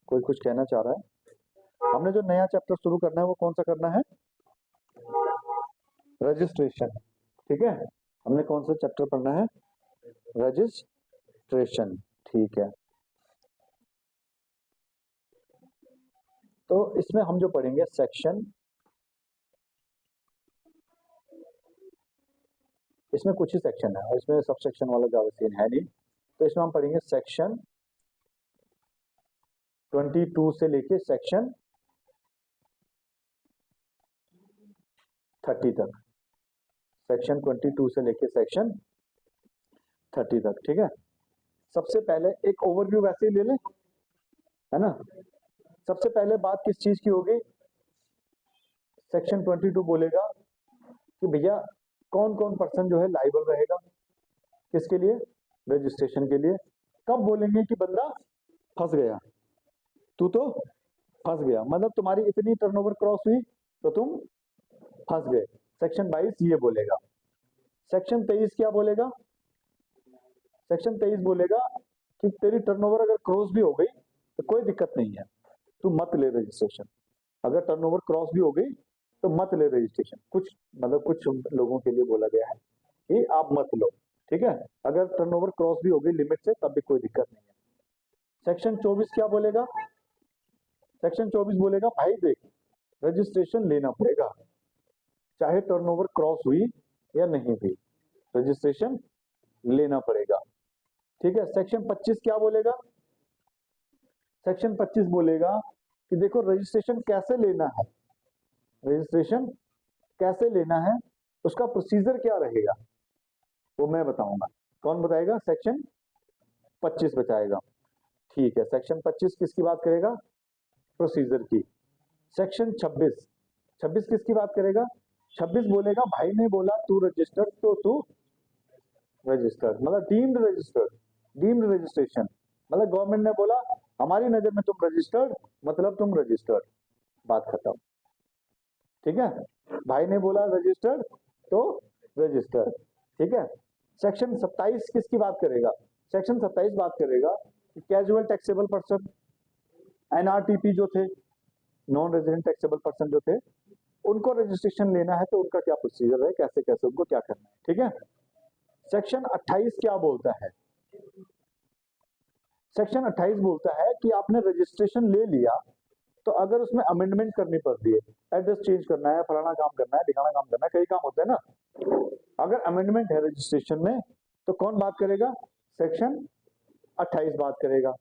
कोई कुछ कहना चाह रहा है? हमने जो नया चैप्टर शुरू करना है वो कौन सा करना है? रजिस्ट्रेशन। ठीक है, हमने कौन सा चैप्टर पढ़ना है? रजिस्ट्रेशन। ठीक है, तो इसमें हम जो पढ़ेंगे सेक्शन, इसमें कुछ ही सेक्शन है और इसमें सब सेक्शन वाला ज्यादा सीन है नहीं। तो इसमें हम पढ़ेंगे सेक्शन 22 से लेके सेक्शन 30 तक। सेक्शन 22 से लेके सेक्शन 30 तक। ठीक है, सबसे पहले एक ओवरव्यू वैसे ही ले लें, है ना। सबसे पहले बात किस चीज की होगी? सेक्शन 22 बोलेगा कि भैया कौन कौन पर्सन जो है लाइबल रहेगा, किसके लिए? रजिस्ट्रेशन के लिए। कब बोलेंगे कि बंदा फंस गया, तू तो फंस गया, मतलब तुम्हारी इतनी टर्नओवर क्रॉस हुई तो तुम फंस गए। सेक्शन 22 ये बोलेगा। सेक्शन 23 क्या बोलेगा? सेक्शन 23 बोलेगा कि तेरी टर्नओवर अगर क्रॉस भी हो गई तो कोई दिक्कत नहीं है, तू मत ले रजिस्ट्रेशन। अगर टर्नओवर क्रॉस भी हो गई तो मत ले रजिस्ट्रेशन। कुछ मतलब कुछ लोगों के लिए बोला गया है कि आप मत लो। ठीक है, अगर टर्नओवर क्रॉस भी हो गई लिमिट से तब भी कोई दिक्कत नहीं है। सेक्शन 24 क्या बोलेगा? सेक्शन 24 बोलेगा भाई देख, रजिस्ट्रेशन लेना पड़ेगा, चाहे टर्नओवर क्रॉस हुई या नहीं हुई, रजिस्ट्रेशन लेना पड़ेगा। ठीक है, सेक्शन 25 क्या बोलेगा? सेक्शन 25 बोलेगा कि देखो रजिस्ट्रेशन कैसे लेना है, रजिस्ट्रेशन कैसे लेना है, उसका प्रोसीजर क्या रहेगा वो मैं बताऊंगा। कौन बताएगा? सेक्शन 25 बताएगा। ठीक है, सेक्शन 25 किसकी बात करेगा? प्रोसीजर की। सेक्शन 26 किसकी बात करेगा? 26 बोलेगा भाई ने बोला तू रजिस्टर्ड तो तू रजिस्टर्ड, मतलब डीम्ड रजिस्टर्ड, डीम्ड रजिस्ट्रेशन, मतलब गवर्नमेंट ने बोला हमारी नजर में तुम रजिस्टर्ड, मतलब तुम रजिस्टर्ड, बात खत्म। ठीक है, भाई ने बोला रजिस्टर्ड तो रजिस्टर्ड। ठीक है, सेक्शन 27 किसकी बात करेगा? सेक्शन 27 बात करेगा कि कैजुअल टैक्सेबल पर्सन, एनआरटीपी जो थे, नॉन रेजिडेंट टैक्सेबल पर्सन जो थे, उनको रजिस्ट्रेशन लेना है तो उनका क्या प्रोसीजर है, कैसे कैसे उनको क्या करना है। ठीक है, सेक्शन 28 क्या बोलता है? सेक्शन 28 बोलता है कि आपने रजिस्ट्रेशन ले लिया तो अगर उसमें अमेंडमेंट करनी पड़ती है, एड्रेस चेंज करना है, फलाना काम करना है, ढिकाना काम करना है, कई काम होते हैं ना, अगर अमेंडमेंट है रजिस्ट्रेशन में तो कौन बात करेगा? सेक्शन 28 बात करेगा।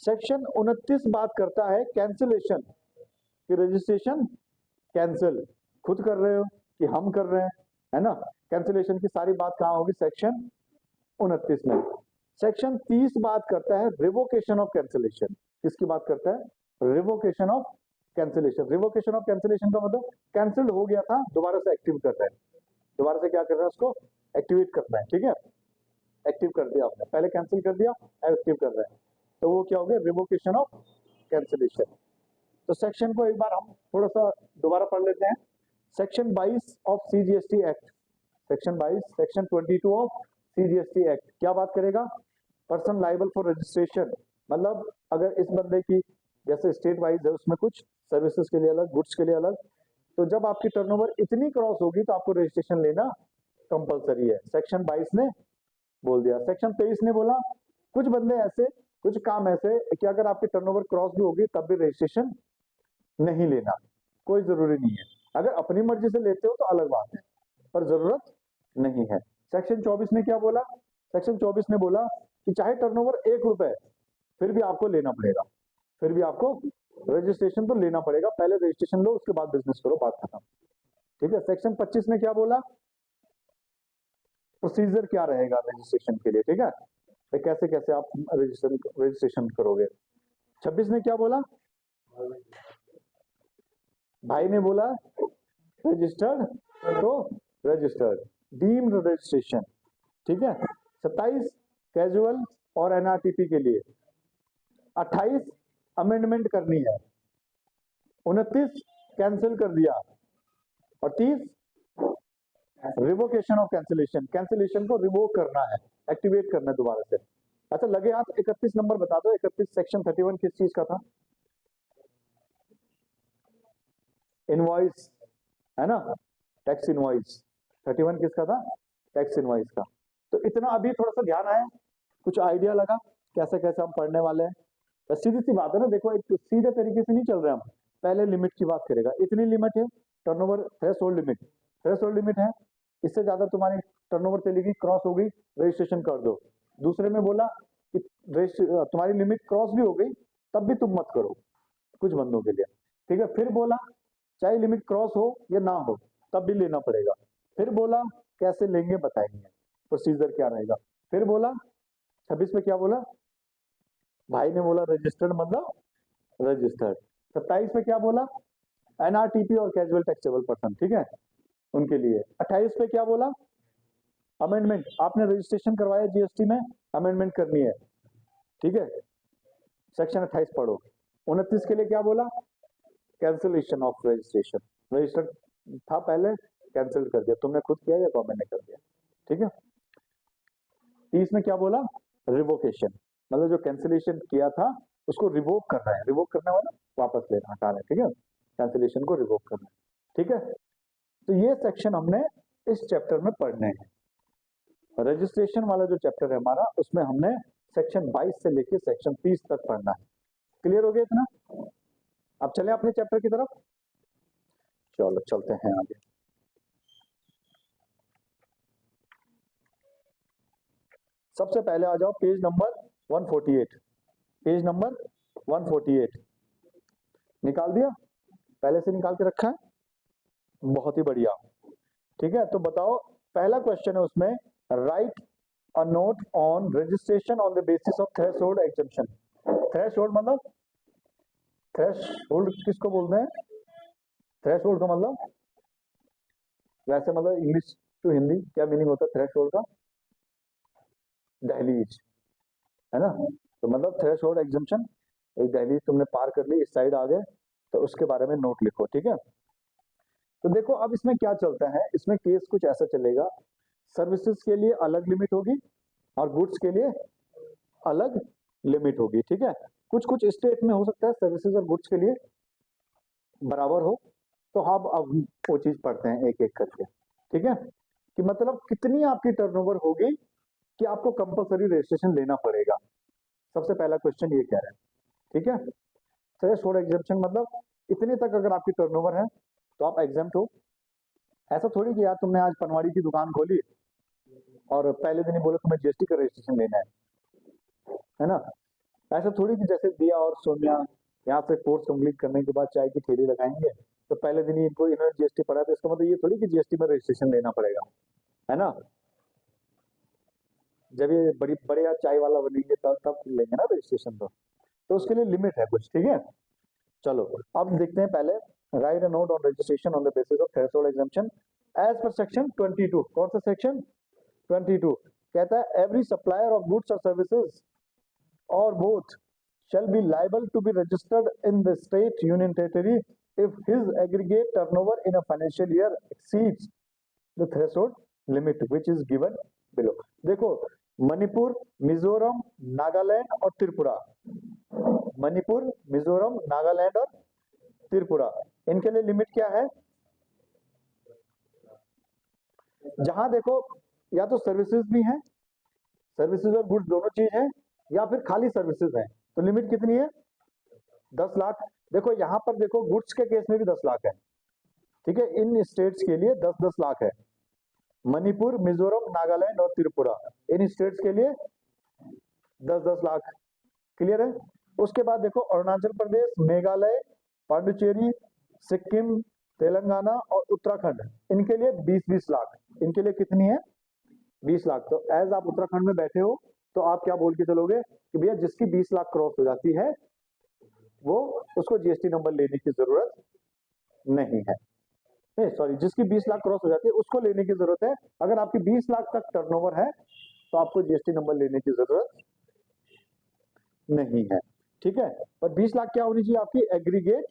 सेक्शन 29 बात करता है कैंसिलेशन, कि रजिस्ट्रेशन कैंसिल खुद कर रहे हो कि हम कर रहे हैं, है ना। कैंसिलेशन की सारी बात कहाँ होगी? सेक्शन 29 में। सेक्शन 30 बात करता है रिवोकेशन ऑफ कैंसिलेशन। किसकी बात करता है? Revocation of cancellation. Revocation of cancellation का मतलब कैंसिल हो गया था, दोबारा से एक्टिव कर रहे हैं, दोबारा से क्या कर रहे हैं? उसको एक्टिवेट करना है। ठीक है, एक्टिव कर दिया आपने, पहले कैंसिल कर दिया, एक्टिव कर रहे हैं, तो वो क्या हो गया? Revocation of cancellation. तो सेक्शन को एक बार हम थोड़ा सा दोबारा पढ़ लेते हैं। Section 22 of CGST act, section 22, section 22 of CGST act क्या बात करेगा? पर्सन लाइबल फॉर रजिस्ट्रेशन, मतलब अगर इस बंदे की जैसे स्टेट वाइज है उसमें कुछ सर्विसेज के लिए अलग, गुड्स के लिए अलग, तो जब आपकी टर्नओवर इतनी क्रॉस होगी तो आपको रजिस्ट्रेशन लेना कंपलसरी है। सेक्शन 22 ने बोल दिया। सेक्शन 23 ने बोला कुछ बंदे ऐसे, कुछ काम ऐसे कि अगर आपकी टर्नओवर क्रॉस भी होगी तब भी रजिस्ट्रेशन नहीं लेना, कोई जरूरी नहीं है। अगर अपनी मर्जी से लेते हो तो अलग बात है, पर जरूरत नहीं है। सेक्शन 24 ने क्या बोला? सेक्शन 24 ने बोला कि चाहे टर्नओवर 1 रुपए फिर भी आपको लेना पड़ेगा, फिर भी आपको रजिस्ट्रेशन तो लेना पड़ेगा, पहले रजिस्ट्रेशन लो उसके बाद बिजनेस करो, बात खत्म। ठीक है, सेक्शन 25 ने क्या बोला? प्रोसीजर क्या रहेगा रजिस्ट्रेशन के लिए। ठीक है, तो कैसे कैसे आप रजिस्ट्रेशन करोगे। 26 ने क्या बोला? भाई ने बोला रजिस्टर्ड तो रजिस्टर्ड, डीम्ड रजिस्ट्रेशन। ठीक है, 27 कैजुअल और एनआरटीपी के लिए, 28 अमेंडमेंट करनी है, 29 कैंसिल कर दिया और 30 रिवोकेशन ऑफ कैंसिलेशन, कैंसिलेशन को रिवोक करना है, एक्टिवेट करना है दोबारा से। अच्छा लगे हाथ 31 नंबर बता दो, 31 सेक्शन 31 किस चीज का था? इनवॉइस, है ना, टैक्स इनवॉइस। 31 किसका था? टैक्स इनवॉइस का। तो इतना अभी थोड़ा सा ध्यान आया, कुछ आइडिया लगा कैसे कैसे हम पढ़ने वाले हैं। बस सीधी सी बात है ना, देखो एक तो सीधे तरीके से नहीं चल रहे हम। पहले लिमिट की बात करेगा, इतनी लिमिट है turnover threshold limit, threshold limit है, इससे ज्यादा तुम्हारी टर्नओवर चलेगी, क्रॉस हो गई, रजिस्ट्रेशन कर दो। दूसरे में बोला कि तुम्हारी लिमिट क्रॉस भी हो गई तब भी तुम मत करो, कुछ बंदों के लिए। ठीक है, फिर बोला चाहे लिमिट क्रॉस हो या ना हो तब भी लेना पड़ेगा। फिर बोला कैसे लेंगे बताएंगे, प्रोसीजर क्या रहेगा। फिर बोला 26 में क्या बोला भाई ने बोला, रजिस्टर्ड मतलब रजिस्टर्ड। 27 में क्या बोला, एनआरटीपी और कैजुअल टैक्सेबल पर्सन, ठीक है, उनके लिए। 28 पे क्या बोला, अमेंडमेंट, आपने रजिस्ट्रेशन करवाया जीएसटी में, अमेंडमेंट करनी है, ठीक है, सेक्शन 28 पढ़ो। 29 के लिए क्या बोला, कैंसिलेशन ऑफ रजिस्ट्रेशन, रजिस्टर्ड था पहले, कैंसिल कर दिया, तुमने खुद किया या गवर्नमेंट ने कर दिया, ठीक है। 30 में क्या बोला, रिवोकेशन, मतलब जो कैंसिलेशन किया था उसको रिवोक करना है, रिवोक करने वाला वापस लेना, हटाना है, ठीक है, कैंसिलेशन को रिवोक करना है, ठीक है। तो ये सेक्शन हमने इस चैप्टर में पढ़ने हैं। रजिस्ट्रेशन वाला जो चैप्टर है हमारा, उसमें हमने सेक्शन 22 से लेके सेक्शन 30 तक पढ़ना है। क्लियर हो गया इतना? अब चले अपने चैप्टर की तरफ, चलो चलते हैं आगे। सबसे पहले आ जाओ पेज नंबर 148, पेज नंबर 148 निकाल दिया, पहले से निकाल के रखा है, बहुत ही बढ़िया। ठीक है, तो बताओ पहला क्वेश्चन है उसमें, right a note on registration on the basis of threshold exemption. Threshold मतलब, थ्रेशोल्ड किसको बोलते हैं, थ्रेशोल्ड का मतलब, वैसे मतलब इंग्लिश टू हिंदी क्या मीनिंग होता है थ्रेशोल्ड का? दहलीज, है ना। तो मतलब थ्रेशोल्ड एग्जम्पशन, एक दहलीज तुमने पार कर ली, इस साइड आ गए, तो उसके बारे में नोट लिखो, ठीक है। तो देखो अब इसमें क्या चलता है, इसमें केस कुछ ऐसा चलेगा, सर्विसेज के लिए अलग लिमिट होगी और गुड्स के लिए अलग लिमिट होगी, ठीक है। कुछ कुछ स्टेट में हो सकता है सर्विसेज और गुड्स के लिए बराबर हो, तो हम अब वो चीज पढ़ते हैं एक एक करके, ठीक है, कि मतलब कितनी आपकी टर्नओवर होगी कि आपको कंपलसरी रजिस्ट्रेशन लेना पड़ेगा। सबसे पहला क्वेश्चन ये कह रहा है, ठीक है। थ्रेशोल्ड एग्जम्पशन मतलब इतने तक अगर आपकी टर्नओवर है तो आप एग्जम्प्ट हो। ऐसा थोड़ी कि यार तुमने आज पनवाड़ी की दुकान खोली और पहले दिन ही बोले तुम्हें जीएसटी का रजिस्ट्रेशन लेना है ना। ऐसा थोड़ी कि जैसे दिया और सोनिया यहाँ से कोर्स कंप्लीट करने के बाद चाय की ठेली लगाएंगे तो पहले दिन ही इनको इन्होंने जीएसटी पढ़ा, तो इसका मतलब ये थोड़ी कि जीएसटी में रजिस्ट्रेशन लेना पड़ेगा, है ना। जब ये बड़ी बड़े या चाय वाला बनेंगे तब तब लेंगे ना रजिस्ट्रेशन, तो उसके लिए लिमिट है कुछ, ठीक है। चलो अब देखते हैं पहले, write a note on registration on the basis of threshold exemption as per section 22। कौन सा सेक्शन? 22 कहता है एवरी सप्लायर ऑफ गुड्स और services or both shall be liable to be registered in the state union territory if his aggregate turnover in a financial year exceeds the threshold limit which is given below। देखो मणिपुर, मिजोरम, नागालैंड और त्रिपुरा, मणिपुर, मिजोरम, नागालैंड और त्रिपुरा, इनके लिए limit क्या है? जहां देखो या तो सर्विसेज भी हैं, सर्विसेज और गुड्स दोनों चीज है, या फिर खाली सर्विसेज है, तो लिमिट कितनी है? 10 लाख। देखो यहाँ पर देखो गुड्स के केस में भी 10 लाख है, ठीक है, इन स्टेट्स के लिए 10-10 लाख है, मणिपुर, मिजोरम, नागालैंड और त्रिपुरा, इन स्टेट्स के लिए 10-10 लाख, क्लियर है। उसके बाद देखो अरुणाचल प्रदेश, मेघालय, पांडुचेरी, सिक्किम, तेलंगाना और उत्तराखंड, इनके लिए 20-20 लाख, इनके लिए कितनी है? 20 लाख। तो एज आप उत्तराखंड में बैठे हो तो आप क्या बोल के चलोगे कि भैया जिसकी 20 लाख क्रॉस हो जाती है वो, उसको जीएसटी नंबर लेने की जरूरत नहीं है, नहीं सॉरी, जिसकी 20 लाख क्रॉस हो जाती है उसको लेने की जरूरत है। अगर आपकी 20 लाख तक टर्नओवर है तो आपको जीएसटी नंबर लेने की जरूरत नहीं है, ठीक है। पर 20 लाख क्या होनी चाहिए आपकी? एग्रीगेट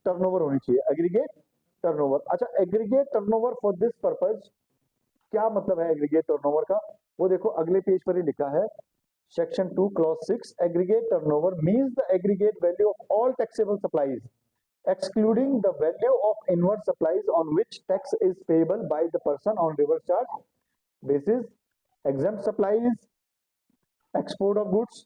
टर्नओवर होनी चाहिए, एग्रीगेट टर्नओवर। अच्छा, aggregate turnover for this purpose क्या मतलब है एग्रीगेट टर्नओवर का? वो देखो अगले पेज पर ही लिखा है, section 2 clause 6, aggregate turnover means the aggregate value of all taxable supplies excluding the value of inward supplies on which tax is payable by the person on reverse charge basis, exempt supplies, export of goods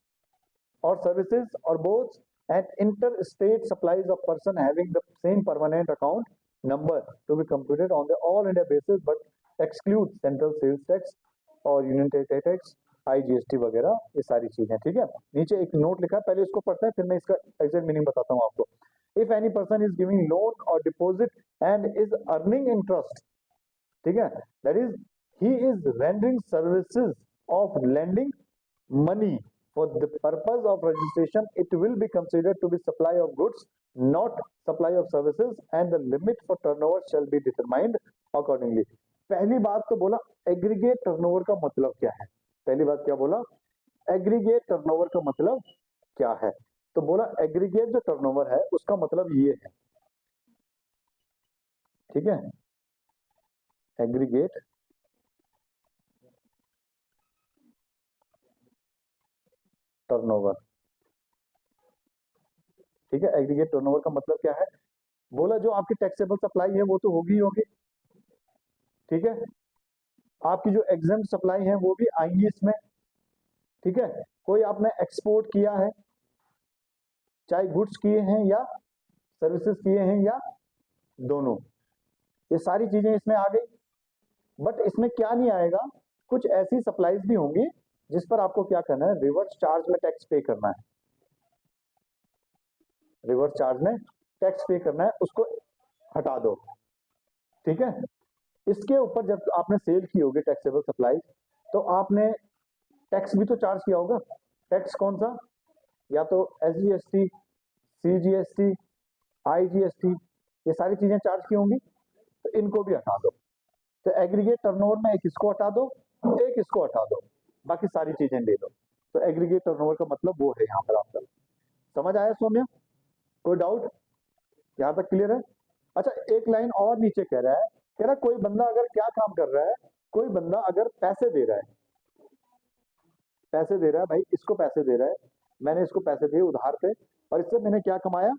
or services or both, and interstate supplies of person having the same permanent account number to be computed on the all India basis but exclude central sales tax और union territory tax, IGST वगैरह, ये सारी चीजें। ठीक है, नीचे एक note लिखा है, पहले इसको पढ़ते हैं फिर मैं इसका एग्जैक्ट मीनिंग बताता हूँ आपको। If any person is giving loan or deposit and is earning interest, ठीक है, that is he is rendering services of lending money for the purpose of registration, it will be considered to be supply of goods, not supply of services, and the limit for turnover shall be determined accordingly। पहली बात तो बोला aggregate turnover का मतलब क्या है, पहली बात क्या बोला, एग्रीगेट टर्नओवर का मतलब क्या है, तो बोला एग्रीगेट जो टर्नओवर है उसका मतलब ये है, ठीक है, एग्रीगेट टर्नओवर, ठीक है, एग्रीगेट टर्नओवर का मतलब क्या है, बोला जो आपकी टैक्सेबल सप्लाई है वो तो होगी ही होगी, ठीक है, आपकी जो एग्जेम्प्ट सप्लाई है वो भी आएंगी इसमें, ठीक है, कोई आपने एक्सपोर्ट किया है, चाहे गुड्स किए हैं या सर्विसेज किए हैं या दोनों, ये सारी चीजें इसमें आ गई। बट इसमें क्या नहीं आएगा, कुछ ऐसी सप्लाईज भी होंगी जिस पर आपको क्या करना है, रिवर्स चार्ज में टैक्स पे करना है, रिवर्स चार्ज में टैक्स पे करना है, उसको हटा दो, ठीक है। इसके ऊपर जब आपने सेल की होगी टैक्सेबल सप्लाई, तो आपने टैक्स भी तो चार्ज किया होगा, टैक्स कौन सा, या तो SGST, CGST, IGST, ये सारी चीजें चार्ज की होंगी, तो इनको भी हटा दो। तो एग्रीगेट टर्नओवर में एक इसको हटा दो, एक इसको हटा दो, बाकी सारी चीजें ले लो, तो एग्रीगेट टर्नओवर का मतलब वो है यहाँ पर आपका। समझ आया सौम्या, कोई डाउट, यहाँ तक क्लियर है। अच्छा एक लाइन और नीचे कह रहा है कोई बंदा अगर क्या काम कर रहा है, कोई बंदा अगर पैसे दे रहा है, पैसे दे रहा है, भाई इसको पैसे दे रहा है, मैंने इसको पैसे दिए उधार पे और इससे मैंने क्या कमाया,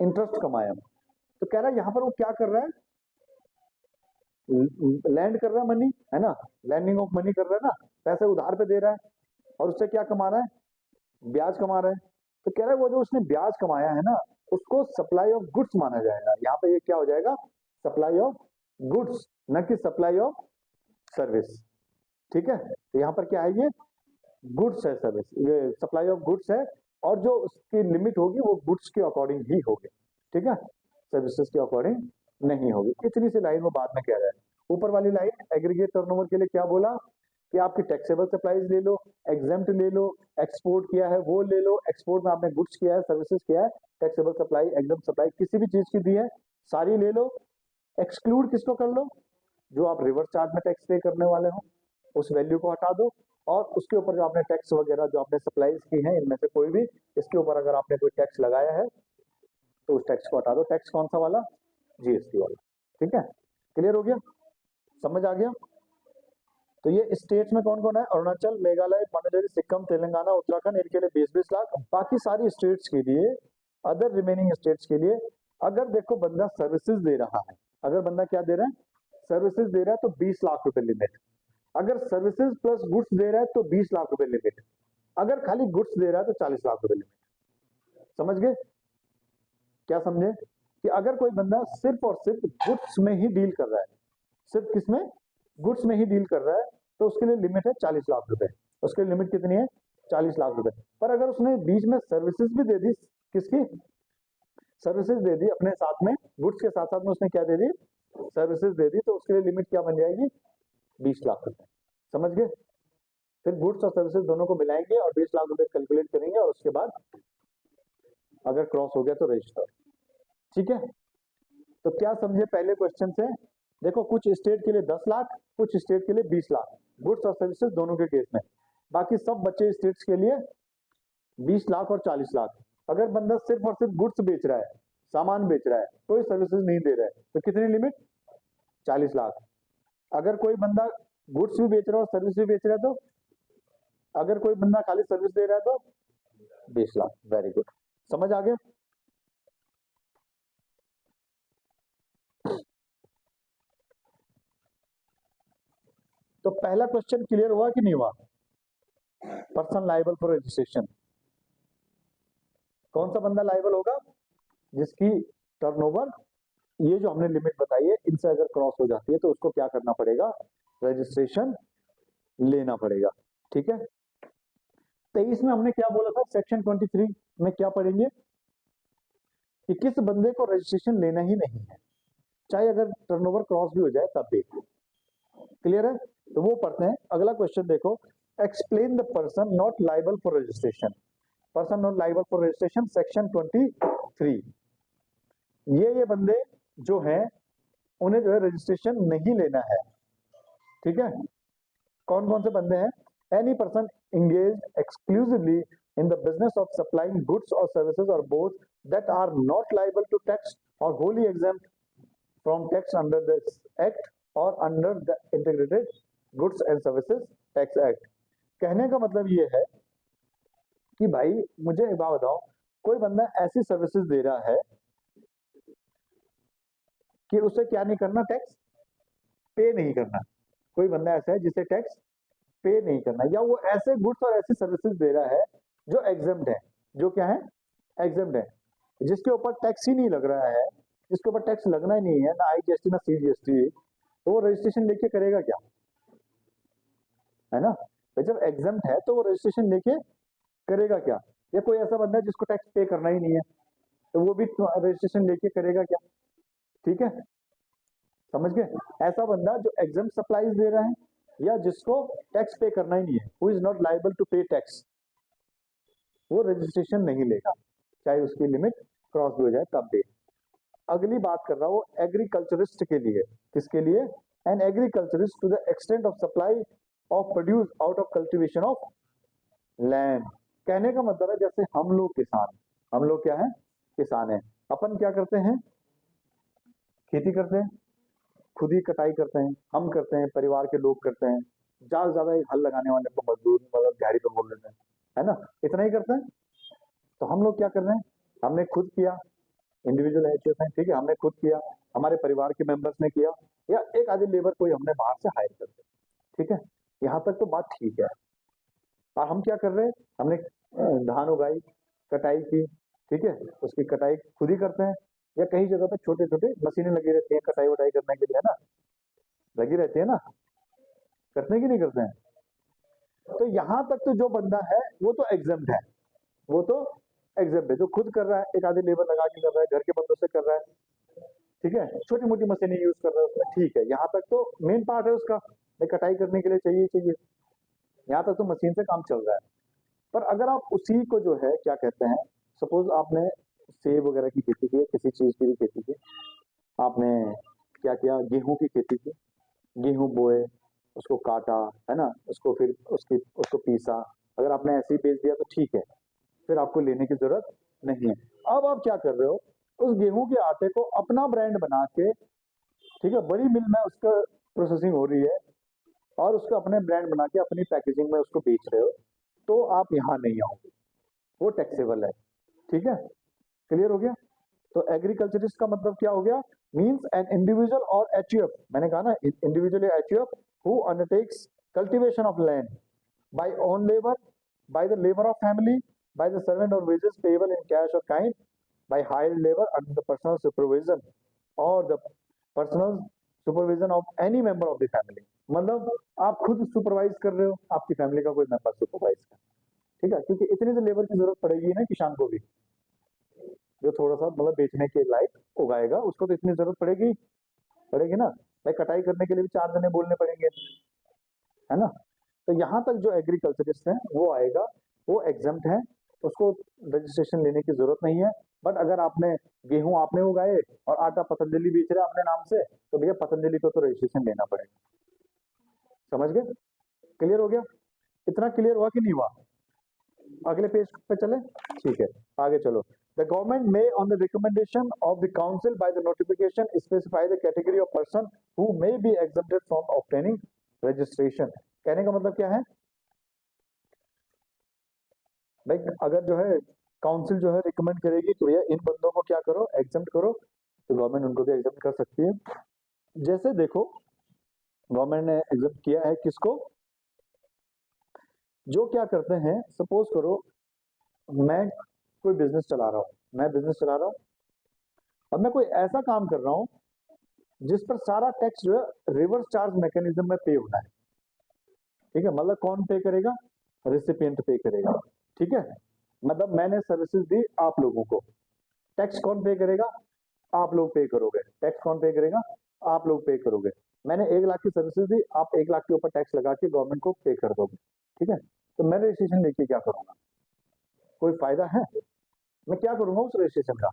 इंटरेस्ट कमाया, तो कह रहा है यहाँ पर वो क्या कर रहा है, लैंड कर रहा है मनी, है ना, लैंडिंग ऑफ मनी कर रहा है ना, पैसे उधार पे दे रहा है और उससे क्या कमा रहा है, ब्याज कमा रहा है, तो कह रहा है वो जो उसने ब्याज कमाया है ना उसको सप्लाई ऑफ गुड्स माना जाएगा, यहाँ पे ये क्या हो जाएगा, सप्लाई ऑफ गुड्स, न कि सप्लाई ऑफ सर्विस, ठीक है। तो यहाँ पर क्या है, ये गुड्स है, सर्विस, ये सप्लाई ऑफ गुड्स है, और जो उसकी लिमिट होगी वो गुड्स के अकॉर्डिंग ही होगी, ठीक है, सर्विसेज के अकॉर्डिंग नहीं होगी। इतनी सी लाइन वो बाद में कह रहा है। ऊपर वाली लाइन एग्रीगेट टर्नओवर के लिए क्या बोला कि आपकी टैक्सेबल सप्लाईज ले लो, एग्जेम्प्ट ले लो, एक्सपोर्ट किया है वो ले लो, एक्सपोर्ट में आपने गुड्स किया है, सर्विसेज किया है, टैक्सेबल सप्लाई, एग्जेम्प्ट सप्लाई किसी भी चीज की दी है सारी ले लो, एक्सक्लूड किसको कर लो, जो आप रिवर्स चार्ज में टैक्स पे करने वाले हो उस वैल्यू को हटा दो, और उसके ऊपर जो आपने टैक्स वगैरह जो आपने सप्लाईज की हैं इनमें से कोई भी, इसके ऊपर अगर आपने कोई टैक्स लगाया है तो उस टैक्स को हटा दो। टैक्स कौन सा वाला, GST वाला, ठीक है, क्लियर हो गया, समझ आ गया। तो ये स्टेट्स में कौन कौन है, अरुणाचल, मेघालय, पांडिचेरी, सिक्किम, तेलंगाना, उत्तराखंड, इनके लिए 20-20 लाख। बाकी सारी स्टेट्स के लिए, अदर रिमेनिंग स्टेट्स के लिए, अगर देखो बंदा सर्विसेज दे रहा है, अगर बंदा क्या दे रहा है, सर्विसेज दे रहा है तो 20 लाख रुपए लिमिट, अगर सर्विसेज प्लस गुड्स दे रहा है तो 20 लाख रुपए लिमिट, अगर खाली गुड्स दे रहा है तो 40 लाख रुपए लिमिट। समझ गए, क्या समझे, कि अगर कोई बंदा सिर्फ और सिर्फ गुड्स में ही डील कर रहा है, सिर्फ किसमें, गुड्स में ही डील कर रहा है, तो उसके लिए लिमिट है 40 लाख रुपए, उसके लिए लिमिट कितनी है, 40 लाख रुपए। पर अगर उसने बीच में सर्विसेज भी दे दी, किसकी सर्विसेज दे दी अपने साथ में, गुड्स के साथ साथ में उसने क्या दे दी, सर्विसेज दे दी, तो उसके लिए लिमिट क्या बन जाएगी, 20 लाख रुपए। समझ गए, फिर गुड्स और सर्विसेज दोनों को मिलाएंगे और 20 लाख रुपए कैलकुलेट करेंगे, और उसके बाद अगर क्रॉस हो गया तो रजिस्टर, ठीक है। तो क्या समझे पहले क्वेश्चन से, देखो कुछ स्टेट के लिए 10 लाख, कुछ स्टेट के लिए 20 लाख, गुड्स और सर्विसेज दोनों के केस में, बाकी सब बच्चे स्टेट्स के लिए 20 लाख और 40 लाख। अगर बंदा सिर्फ और सिर्फ गुड्स बेच रहा है, सामान बेच रहा है, कोई सर्विसेज नहीं दे रहा है, तो कितनी लिमिट, 40 लाख। अगर कोई बंदा गुड्स भी बेच रहा है और सर्विस भी बेच रहा है, तो अगर कोई बंदा खाली सर्विस दे रहा है तो 20 लाख। वेरी गुड, समझ आ गया। तो पहला क्वेश्चन क्लियर हुआ कि नहीं हुआ? पर्सन लाइबल फॉर रजिस्ट्रेशन, कौन सा बंदा लाइबल होगा? जिसकी टर्नओवर, ये जो हमने लिमिट बताई है, इनसे अगर क्रॉस हो जाती है तो उसको क्या करना पड़ेगा? रजिस्ट्रेशन लेना पड़ेगा। ठीक है। 23 में हमने क्या बोला था? सेक्शन 23 में क्या पढ़ेंगे कि किस बंदे को रजिस्ट्रेशन लेना ही नहीं है, चाहे अगर टर्नओवर क्रॉस भी हो जाए तब भी। क्लियर है? तो वो पढ़ते हैं। अगला क्वेश्चन देखो, explain the person not liable for registration. Person not liable for registration, section 23। ये बंदे जो हैं उन्हें जो है रजिस्ट्रेशन नहीं लेना है। ठीक है। कौन कौन से बंदे हैं? Any person engaged exclusively in the business of supplying goods or services or both that are not liable to tax or wholly exempt from tax under this act or under the integrated goods and services tax act। कहने का मतलब ये है कि भाई मुझे एक बात बताओ, कोई बंदा ऐसी सर्विसेज दे रहा है कि उसे क्या नहीं करना? टैक्स पे नहीं करना। कोई बंदा ऐसा है जिसे टैक्स पे नहीं करना, या वो ऐसे गुड्स और ऐसी सर्विसेज दे रहा है जो एग्जम्प्ट है। जो क्या है? एग्जम्प्ट है, जिसके ऊपर टैक्स ही नहीं लग रहा है, जिसके ऊपर टैक्स लगना ही नहीं है, ना IGST ना CGST, तो वो रजिस्ट्रेशन लेके करेगा क्या? है ना? तो जब एग्जम्प्ट है तो वो रजिस्ट्रेशन लेके करेगा क्या? या कोई ऐसा बंदा है जिसको टैक्स पे करना ही नहीं है, तो वो भी रजिस्ट्रेशन लेके करेगा क्या? ठीक है, समझ गए? ऐसा बंदा जो एग्जम्प्ट सप्लाईज दे रहा है या जिसको टैक्स पे करना ही नहीं है, who is not liable to pay tax, वो रजिस्ट्रेशन नहीं लेगा, चाहे उसकी लिमिट क्रॉस भी हो जाए तब भी। अगली बात कर रहा हूं एग्रीकल्चरिस्ट के लिए। किसके लिए? An agriculturist to the extent of supply of produce out of cultivation of land. कहने का मतलब है जैसे हम लोग किसान, हम लोग क्या है? किसान है। अपन क्या करते हैं? खेती करते हैं, खुद ही कटाई करते हैं, हम करते हैं, परिवार के लोग करते हैं, ज्यादा से ज्यादा एक हल लगाने वाले को मजदूर मतलब दिहाड़ी पे बोल देते हैं, है ना? इतना ही करते हैं। तो हम लोग क्या कर रहे हैं? हमने खुद किया, इंडिविजुअल HUF है, ठीक है, हमने खुद किया, हमारे परिवार के मेंबर्स ने किया, या एक आधी लेबर कोई हमने बाहर से हायर कर दिया। ठीक है, यहाँ तक तो बात ठीक है। और हम क्या कर रहे हैं? हमने धान उगाई, कटाई की, ठीक है, उसकी कटाई खुद ही करते हैं, या कई जगह पे छोटे छोटे मशीनें लगी रहती हैं कटाई वटाई करने के लिए, है ना? लगी रहती है ना? करते कि नहीं करते हैं? तो यहाँ तक तो जो बंदा है वो तो एग्जम्प्ट है, वो तो एग्जम्प्ट है, जो खुद कर रहा है, एक आधे लेबर लगा के कर रहा है, घर के बंदों से कर रहा है, ठीक है, छोटी मोटी मशीनें यूज कर रहा है उसमें, ठीक है, यहाँ तक तो मेन पार्ट है उसका, कटाई करने के लिए चाहिए चाहिए, यहाँ तक तो मशीन से काम चल रहा है। पर अगर आप उसी को जो है क्या कहते हैं, सपोज आपने सेब वगैरह की खेती की, किसी चीज की भी खेती की, आपने क्या किया? गेहूं की खेती की, गेहूं बोए, उसको काटा, है ना, उसको फिर उसको पीसा, अगर आपने ऐसे ही बेच दिया तो ठीक है, फिर आपको लेने की जरूरत नहीं है। अब आप क्या कर रहे हो? उस गेहूं के आटे को अपना ब्रांड बना के, ठीक है, बड़ी मिल में उसका प्रोसेसिंग हो रही है और उसको अपने ब्रांड बना के अपनी पैकेजिंग में उसको बेच रहे हो, तो आप यहाँ नहीं आओगे, वो टैक्सेबल है। ठीक है, क्लियर हो गया? तो एग्रीकल्चरिस्ट का मतलब क्या हो गया? मींस एन इंडिविजुअल और HUF, मैंने कहा ना इंडिविजुअल या HUF who undertakes cultivation of land by own labour, by the labour of family, by the servant और वेजेस पेएबल इन कैश और kind, by hired labour under the personal supervision और the personal supervision of any member of the family. मतलब आप खुद supervise कर रहे हो, आपकी फैमिली का कोई मेंबर सुपरवाइज कर, ठीक है, क्योंकि इतनी तो लेबर की जरूरत पड़ेगी ना किसान को भी, जो थोड़ा सा मतलब बेचने के लायक उगाएगा, उसको तो इतनी जरूरत पड़ेगी पड़ेगी ना भाई, कटाई करने के लिए भी 4 जने बोलने पड़ेंगे, है ना? तो यहाँ तक जो एग्रीकल्चरिस्ट है वो आएगा, वो एग्जम्प्ट है, उसको रजिस्ट्रेशन लेने की जरूरत नहीं है। बट अगर आपने गेहूं आपने उगाए और आटा पतंजलि बेच रहे अपने नाम से, तो भैया पतंजलि को तो रजिस्ट्रेशन लेना पड़ेगा। समझ गए? क्लियर हो गया? इतना क्लियर हुआ कि नहीं हुआ? अगले पेज पे चले, ठीक है, आगे चलो। The government may, on the recommendation of the council by the notification, specify the category of person who may be exempted from obtaining registration. कहने का मतलब क्या है भाई, अगर जो है काउंसिल जो है रिकमेंड करेगी तो भैया इन बंदों को क्या करो, एग्जम्प्ट करो, तो गवर्नमेंट उनको भी एग्जम्प्ट कर सकती है। जैसे देखो गवर्नमेंट ने एग्जम्प्ट किया है किसको, जो क्या करते हैं, सपोज करो मैं कोई बिजनेस चला रहा हूँ, मैं बिजनेस चला रहा हूँ, अब मैं कोई ऐसा काम कर रहा हूँ जिस पर सारा टैक्स जो है रिवर्स चार्ज मैकेनिज्म में पे होना है। ठीक है, मतलब कौन पे करेगा, रेसिपिएंट पे करेगा। ठीक है, मतलब मैंने सर्विसेज दी आप लोगों को, टैक्स कौन पे करेगा, आप लोग पे करोगे। टैक्स कौन पे करेगा, आप लोग पे करोगे। मैंने 1 लाख की सर्विसेज दी, आप 1 लाख के ऊपर टैक्स लगा के गवर्नमेंट को पे कर दोगे। ठीक है, तो मैं रजिस्ट्रेशन लेके क्या करूंगा, कोई फायदा है, मैं क्या करूंगा उस रजिस्ट्रेशन का,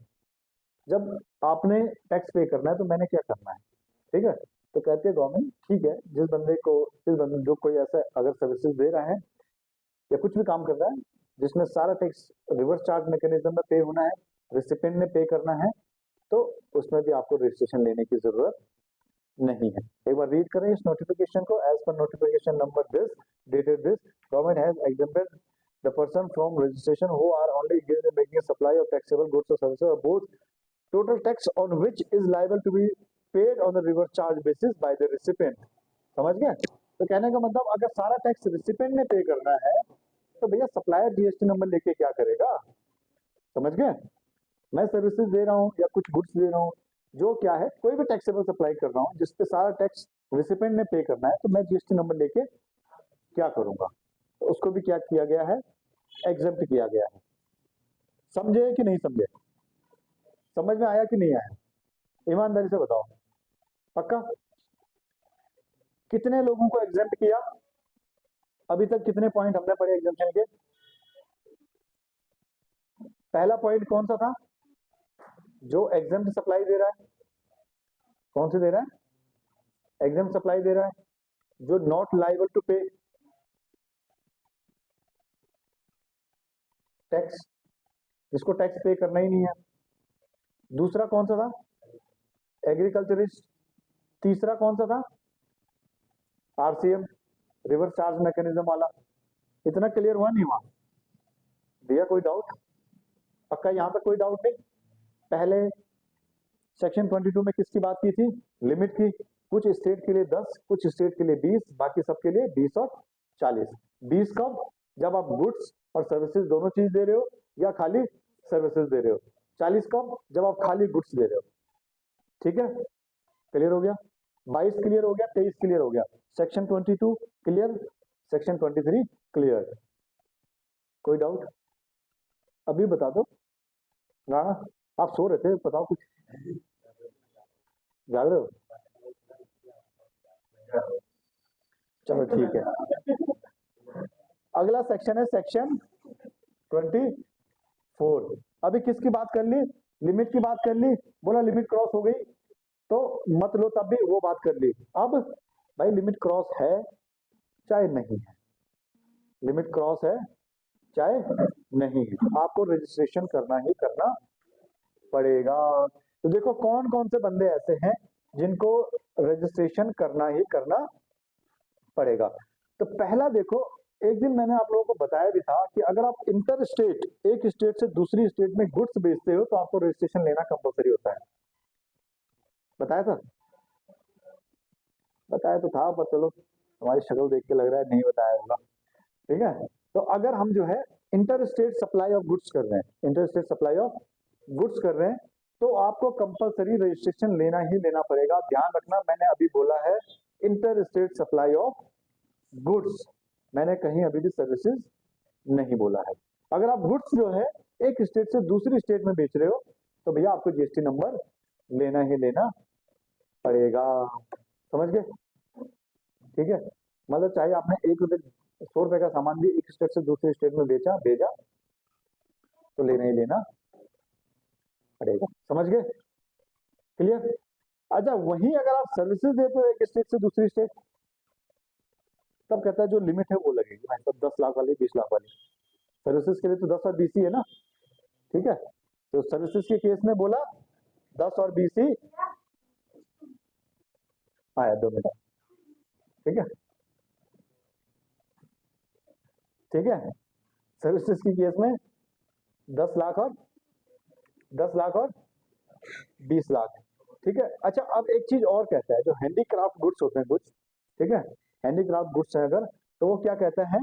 जब आपने टैक्स पे करना है तो मैंने क्या करना है। ठीक है, तो कहती है गवर्नमेंट ठीक है, जिस बंदे जो कोई ऐसा अगर सर्विसेज दे रहा है या कुछ भी काम कर रहा है जिसमें सारा टैक्स रिवर्स चार्ज मैकेनिज्म में पे होना है, रेसिपिएंट ने पे करना है, तो उसमें भी आपको रजिस्ट्रेशन लेने की जरूरत नहीं है। एक बार रीड करें इस नोटिफिकेशन को। As per notification number this dated this, government has exempted the person from registration who are only engaged in making a supply of taxable goods or services or both, total tax on which is liable to be paid on the reverse charge basis by the recipient। समझ गए, तो कहने का मतलब अगर सारा tax recipient ने पे करना है तो भैया सप्लायर जीएसटी नंबर लेके क्या करेगा। समझ गए, मैं सर्विसेज दे रहा हूँ या कुछ गुड्स दे रहा हूँ, जो क्या है कोई भी टैक्सेबल सप्लाई कर रहा हूँ जिसपे सारा टैक्स रिसिपेंट ने पे करना है, तो मैं जीएसटी नंबर लेके क्या करूंगा, तो उसको भी क्या किया गया है, एग्जम्प्ट किया गया है। समझे कि नहीं समझे, समझ में आया कि नहीं आया, ईमानदारी से बताओ, पक्का। कितने लोगों को एग्जम्प्ट किया, अभी तक कितने पॉइंट हमने पढ़े एग्जाम्पशन के। पहला पॉइंट कौन सा था, जो एग्जम्प्ट सप्लाई दे रहा है, कौन से दे रहा है, एग्जम्प्ट सप्लाई दे रहा है, जो not liable to pay tax, जिसको टैक्स पे करना ही नहीं है। दूसरा कौन सा था, एग्रीकल्चरिस्ट। तीसरा कौन सा था, आरसीएम, रिवर्स चार्ज मैकेनिज्म वाला। इतना क्लियर हुआ नहीं हुआ भैया, कोई डाउट, पक्का यहाँ तक कोई डाउट नहीं। पहले सेक्शन 22 में किसकी बात की थी, लिमिट की, कुछ स्टेट के लिए 10, कुछ स्टेट के लिए 20, बाकी सबके लिए 20 और 40। 20 कब, जब आप गुड्स और सर्विसेज दोनों चीज दे रहे हो या खाली सर्विसेज दे रहे हो। 40 कब, जब आप खाली गुड्स दे रहे हो। ठीक है, क्लियर हो गया, 22 क्लियर हो गया, 23 क्लियर हो गया, सेक्शन 22 क्लियर, सेक्शन 23 क्लियर। कोई डाउट, अभी बता दो। राणा आप सो रहे थे, बताओ कुछ, जाग रहे हो, चलो ठीक है। अगला सेक्शन है सेक्शन 24। अभी किसकी बात कर ली, लिमिट की बात कर ली, बोला लिमिट क्रॉस हो गई तो मत लो, तब भी वो बात कर ली। अब भाई लिमिट क्रॉस है चाहे नहीं है, लिमिट क्रॉस है चाहे नहीं है, आपको रजिस्ट्रेशन करना ही करना पड़ेगा। तो देखो कौन कौन से बंदे ऐसे हैं जिनको रजिस्ट्रेशन करना ही करना पड़ेगा। तो पहला देखो, एक दिन मैंने आप लोगों को बताया भी था कि अगर आप इंटर स्टेट, एक स्टेट से दूसरी स्टेट में गुड्स बेचते हो तो आपको रजिस्ट्रेशन लेना कंपलसरी होता है। बताया था, बताया तो था, पर चलो तुम्हारी शक्ल देख के लग रहा है नहीं बताया होगा। ठीक है, तो अगर हम जो है inter state supply of goods कर रहे हैं, inter state supply of goods कर रहे हैं, तो आपको कंपलसरी रजिस्ट्रेशन लेना ही लेना पड़ेगा। ध्यान रखना, मैंने अभी बोला है inter state supply of goods, मैंने कहीं अभी भी सर्विसेज नहीं बोला है। अगर आप गुड्स जो है एक स्टेट से दूसरी स्टेट में बेच रहे हो तो भैया आपको जीएसटी नंबर लेना ही लेना पड़ेगा। समझ गए, ठीक है, मतलब चाहे आपने 1 रुपए 100 रुपए का सामान भी एक स्टेट से दूसरे स्टेट में बेचा भेजा तो लेना ही लेना पड़ेगा। समझ गए, क्लियर। अच्छा, वहीं अगर आप सर्विसेज देते हो एक स्टेट से दूसरी स्टेट, तब कहता है जो लिमिट है वो लगेगी, भाई सब 10 लाख वाली 20 लाख वाली। सर्विसेज के लिए तो 10 और 20 ही है ना। ठीक है, तो सर्विसेज के केस में बोला 10 और 20 ही आया, 2 मिनट। ठीक है, ठीक है। सर्विसेज की केस में 10 लाख और 20 लाख, ठीक है। अच्छा, अब एक चीज और कहता है, जो हैंडीक्राफ्ट गुड्स होते हैं कुछ, ठीक है, हैंडीक्राफ्ट गुड्स है अगर, तो वो क्या कहता है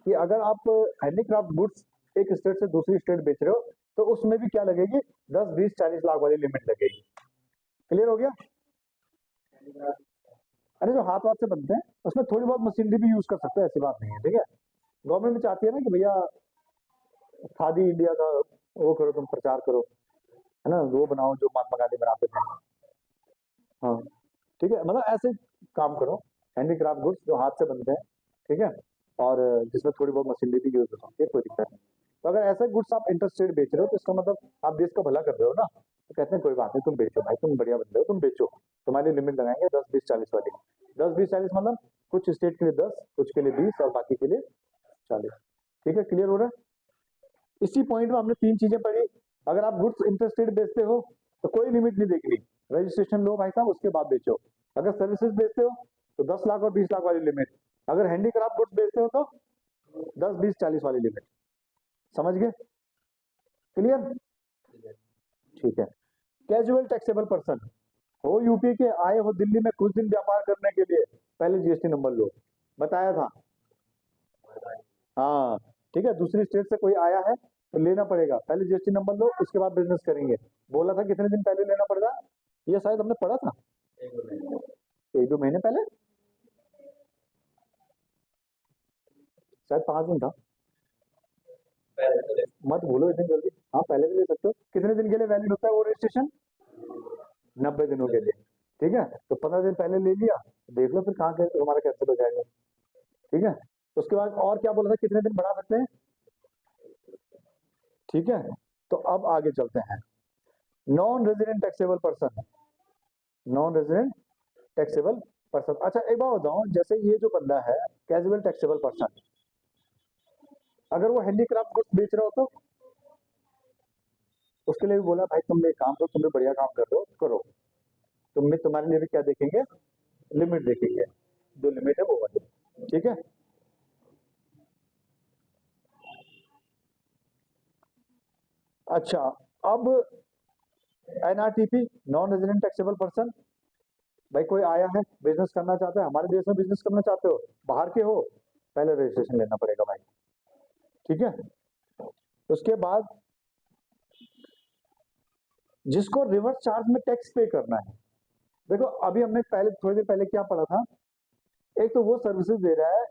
कि अगर आप हैंडीक्राफ्ट गुड्स एक स्टेट से दूसरी स्टेट बेच रहे हो, तो उसमें भी क्या लगेगी, 10, 20, 40 लाख वाली लिमिट लगेगी। क्लियर हो गया? अरे जो हाथ से बनते हैं उसमें थोड़ी बहुत मशीनरी भी यूज कर सकते हैं, ऐसी बात नहीं है, ठीक है। गवर्नमेंट भी चाहती है ना कि भैया खादी इंडिया का वो करो, तुम प्रचार करो, है ना, वो बनाओ जो महात्मा गांधी बनाते थे। हाँ, ठीक है, मतलब ऐसे काम करो, हैंडीक्राफ्ट गुड्स जो हाथ से बनते हैं, ठीक है, और जिसमें थोड़ी बहुत मशीनरी भी यूज हो सकती है, कोई दिक्कत नहीं। तो अगर ऐसे गुड्स आप इंटरस्टेट बेच रहे हो, तो इसका मतलब आप देश का भला कर रहे हो ना। तो कहते हैं कोई बात नहीं, तुम बेचो भाई, तुम बढ़िया बंदे हो, तुम बेचो, तुम्हारी लिमिट लगाएंगे 10, 20, 40 वाली। 10, 20, 40 मतलब कुछ स्टेट के लिए 10, कुछ के लिए 20 और बाकी के लिए 40। ठीक है, क्लियर हो रहा है? इसी पॉइंट में हमने 3 चीजें पढ़ी। अगर आप गुड्स इंटरस्टेट बेचते हो तो कोई लिमिट नहीं देखनी, रजिस्ट्रेशन लो भाई साहब, उसके बाद बेचो। अगर सर्विसेज बेचते हो तो 10 लाख और 20 लाख वाली लिमिट। अगर हैंडीक्राफ्ट गुड्स बेचते हो तो 10, 20, 40 वाली लिमिट। समझ गए? क्लियर? ठीक है। कैजुअल टैक्सेबल पर्सन हो, यूपी के, आए हो दिल्ली में कुछ दिन व्यापार करने के लिए, पहले जीएसटी नंबर लो, बताया था। हाँ, ठीक है, दूसरी स्टेट से कोई आया है तो लेना पड़ेगा, पहले जीएसटी नंबर लो, उसके बाद बिजनेस करेंगे। बोला था कितने दिन पहले लेना पड़ेगा, ये शायद हमने पढ़ा था 1-2 महीने पहले, शायद 5 दिन था। मत भूलो इतनी जल्दी। हाँ, पहले भी ले सकते हो। कितने दिन के लिए वैलिड होता है वो रजिस्ट्रेशन? 90 दिनों के लिए, ठीक है। तो 15 दिन पहले ले लिया, देख लो फिर कहाँ के हमारा कैंसिल हो जाएगा, ठीक है। उसके बाद और क्या बोला था, कितने दिन बढ़ा सकते हैं, ठीक है। तो अब आगे चलते हैं। Non resident taxable person, non resident taxable person. अच्छा, एक बात बताओ, जैसे ये जो बंदा है कैजुअल टैक्सेबल पर्सन, अगर वो हैंडीक्राफ्ट गुड्स बेच रहा हो तो उसके लिए भी बोला भाई तुम एक काम करो, तुम भी बढ़िया काम कर रहे हो, करो, तुम भी, तुम्हारे लिए भी क्या देखेंगे, लिमिट देखेंगे, जो लिमिट है वो वाली, ठीक है। अच्छा, अब NRTP, non resident taxable person, भाई कोई आया है, बिजनेस करना चाहता है, हमारे देश में बिजनेस करना चाहते हो, बाहर के हो, पहले रजिस्ट्रेशन लेना पड़ेगा भाई, ठीक है। उसके बाद जिसको रिवर्स चार्ज में टैक्स पे करना है, देखो अभी हमने पहले थोड़ी देर पहले क्या पढ़ा था, एक तो वो सर्विसेज दे रहा है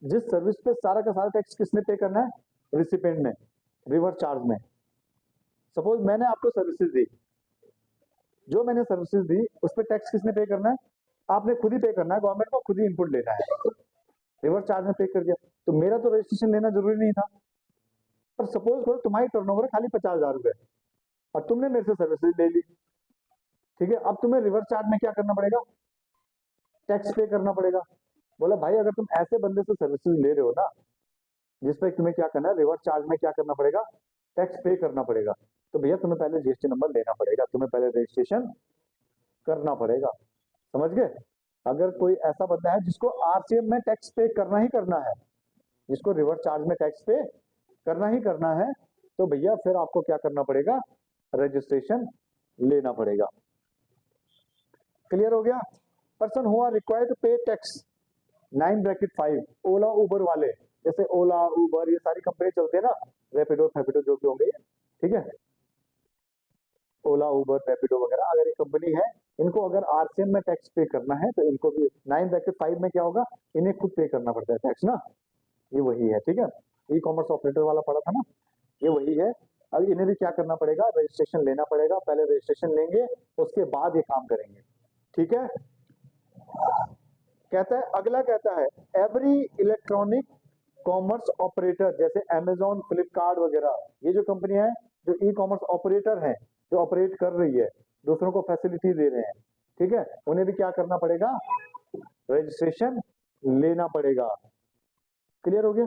जिस सर्विस पे सारा का सारा टैक्स किसने पे करना है, रिसिपेंट ने, रिवर्स चार्ज में। सपोज मैंने आपको सर्विसेज दी, जो मैंने सर्विसेज दी उस पर टैक्स किसने पे करना है, आपने खुद ही पे करना है, गवर्नमेंट को खुद ही इनपुट लेना है, रिवर्स चार्ज में पे कर दिया, तो मेरा तो रजिस्ट्रेशन लेना जरूरी नहीं था। पर सपोज करो तुम्हारी टर्नओवर खाली 50,000 रुपए और तुमने मेरे से सर्विसेज ले ली, ठीक है। अब तुम्हें रिवर्स चार्ज में क्या करना पड़ेगा, टैक्स पे करना पड़ेगा। बोला भाई अगर तुम ऐसे बंदे से सर्विसेज ले रहे हो ना, जिस पे तुम्हें क्या करना है, रिवर्स चार्ज में क्या करना पड़ेगा, टैक्स पे करना पड़ेगा, तो भैया तुम्हें पहले जीएसटी नंबर लेना पड़ेगा, तुम्हें पहले रजिस्ट्रेशन करना पड़ेगा। समझ गए? अगर कोई ऐसा बंदा है जिसको आरसीएम में टैक्स पे करना ही करना है, जिसको रिवर्स चार्ज में टैक्स पे करना ही करना है, तो भैया फिर आपको क्या करना पड़ेगा, रजिस्ट्रेशन लेना पड़ेगा। क्लियर हो गया? Person who are required to pay tax 9-5, Ola Uber वाले, जैसे ओला उबर ये सारी कंपनी चलती है ना, रैपिडो फैपिडो जो भी होंगे, ठीक है, ओला उबर रैपिडो वगैरह, अगर ये कंपनी है, इनको अगर आरसीएम में टैक्स पे करना है तो इनको भी 9-5 में क्या होगा, इन्हें खुद पे करना पड़ता है टैक्स ना, ये वही है, ठीक है। ई कॉमर्स ऑपरेटर वाला पड़ा था ना, ये वही है। अब इन्हें भी क्या करना पड़ेगा, रजिस्ट्रेशन लेना पड़ेगा, पहले रजिस्ट्रेशन लेंगे उसके बाद ये काम करेंगे, ठीक है। कहता है, अगला कहता है एवरी इलेक्ट्रॉनिक कॉमर्स ऑपरेटर, जैसे अमेजोन, फ्लिपकार्ट वगैरह, ये जो कंपनियां हैं जो ई कॉमर्स ऑपरेटर हैं, जो ऑपरेट कर रही है, दूसरों को फैसिलिटी दे रहे हैं, ठीक है, उन्हें भी क्या करना पड़ेगा, रजिस्ट्रेशन लेना पड़ेगा। क्लियर हो गया?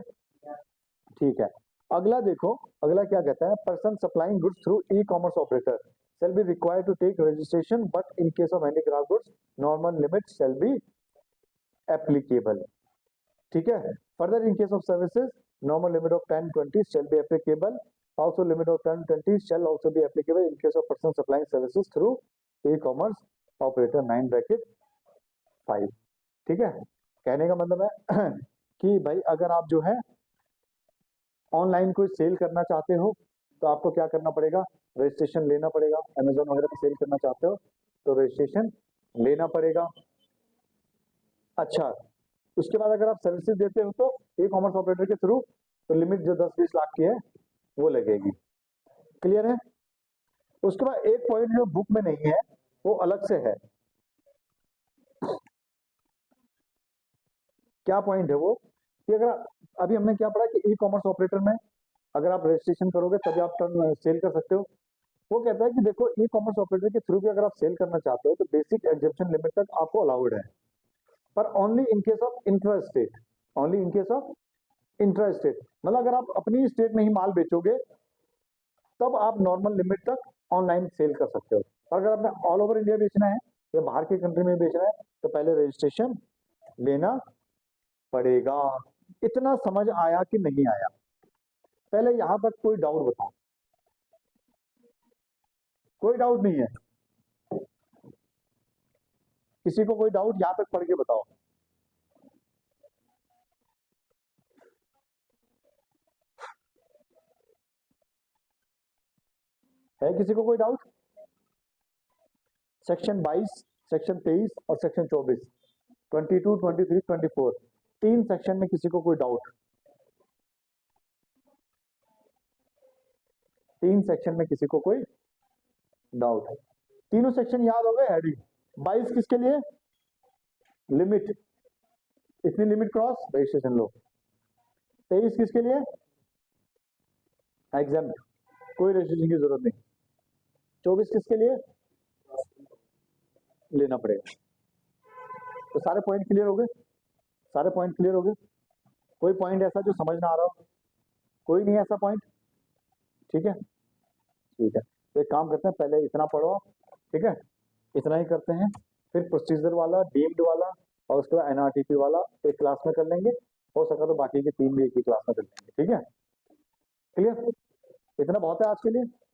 ठीक है। अगला देखो, अगला क्या कहता है, person supplying goods through e commerce operator shall be required to take registration, but in case of handicraft goods normal limits shall be applicable। ठीक है। Further in case of services normal limit of 10-20 shall be applicable. Also limit of 10-20 shall also be applicable in case of person supplying services through e-commerce operator 9(5). ठीक है। कहने का मतलब है कि भाई अगर आप जो है ऑनलाइन कोई सेल करना चाहते हो तो आपको क्या करना पड़ेगा, रजिस्ट्रेशन लेना पड़ेगा। अमेजोन वगैरह पे सेल करना चाहते हो तो रजिस्ट्रेशन लेना पड़ेगा। अच्छा, उसके बाद अगर आप सर्विसेज देते हो तो ई कॉमर्स ऑपरेटर के थ्रू तो लिमिट जो 10-20 लाख की है वो लगेगी। क्लियर है। उसके बाद एक पॉइंट जो बुक में नहीं है वो अलग से है। क्या पॉइंट है वो, कि अगर अभी हमने क्या पढ़ा कि ई कॉमर्स ऑपरेटर में अगर आप रजिस्ट्रेशन करोगे तभी आप टर्न सेल कर सकते हो। वो कहता है कि देखो ई कॉमर्स ऑपरेटर के थ्रू भी अगर आप सेल करना चाहते हो तो बेसिक एग्जेप्शन लिमिट तक आपको अलाउड है, पर only in case of intra state, only in case of intra state. मतलब अगर आप अपनी स्टेट में ही माल बेचोगे तब आप नॉर्मल लिमिट तक ऑनलाइन सेल कर सकते हो। और अगर आपने ऑल ओवर इंडिया बेचना है या बाहर के कंट्री में बेचना है तो पहले रजिस्ट्रेशन लेना पड़ेगा। इतना समझ आया कि नहीं आया? पहले यहां तक कोई डाउट बताओ। कोई डाउट नहीं है? किसी को कोई डाउट यहां तक पढ़ के बताओ। है किसी को कोई डाउट? सेक्शन 22, सेक्शन 23 और सेक्शन 24, 22, 23, 24, तीन सेक्शन में किसी को कोई डाउट? तीन सेक्शन में किसी को कोई डाउट? तीनों सेक्शन याद हो गए? हेडिंग 22 किसके लिए? लिमिट, इतनी लिमिट क्रॉस रजिस्ट्रेशन लो। 23 किसके लिए? एग्जाम, कोई रजिस्ट्रेशन की जरूरत नहीं। 24 किसके लिए? लेना पड़ेगा। तो सारे पॉइंट क्लियर हो गए? सारे पॉइंट क्लियर हो गए? कोई पॉइंट ऐसा जो समझ ना आ रहा हो? कोई नहीं ऐसा पॉइंट? ठीक है, ठीक है। तो एक काम करते हैं, पहले इतना पढ़ो, ठीक है, इतना ही करते हैं, फिर प्रोसीजर वाला, डीम्ड वाला और उसके बाद एनआरटीपी वाला एक क्लास में कर लेंगे। हो सका तो बाकी के तीन भी एक ही क्लास में कर लेंगे। ठीक है, क्लियर? इतना बहुत है आज के लिए।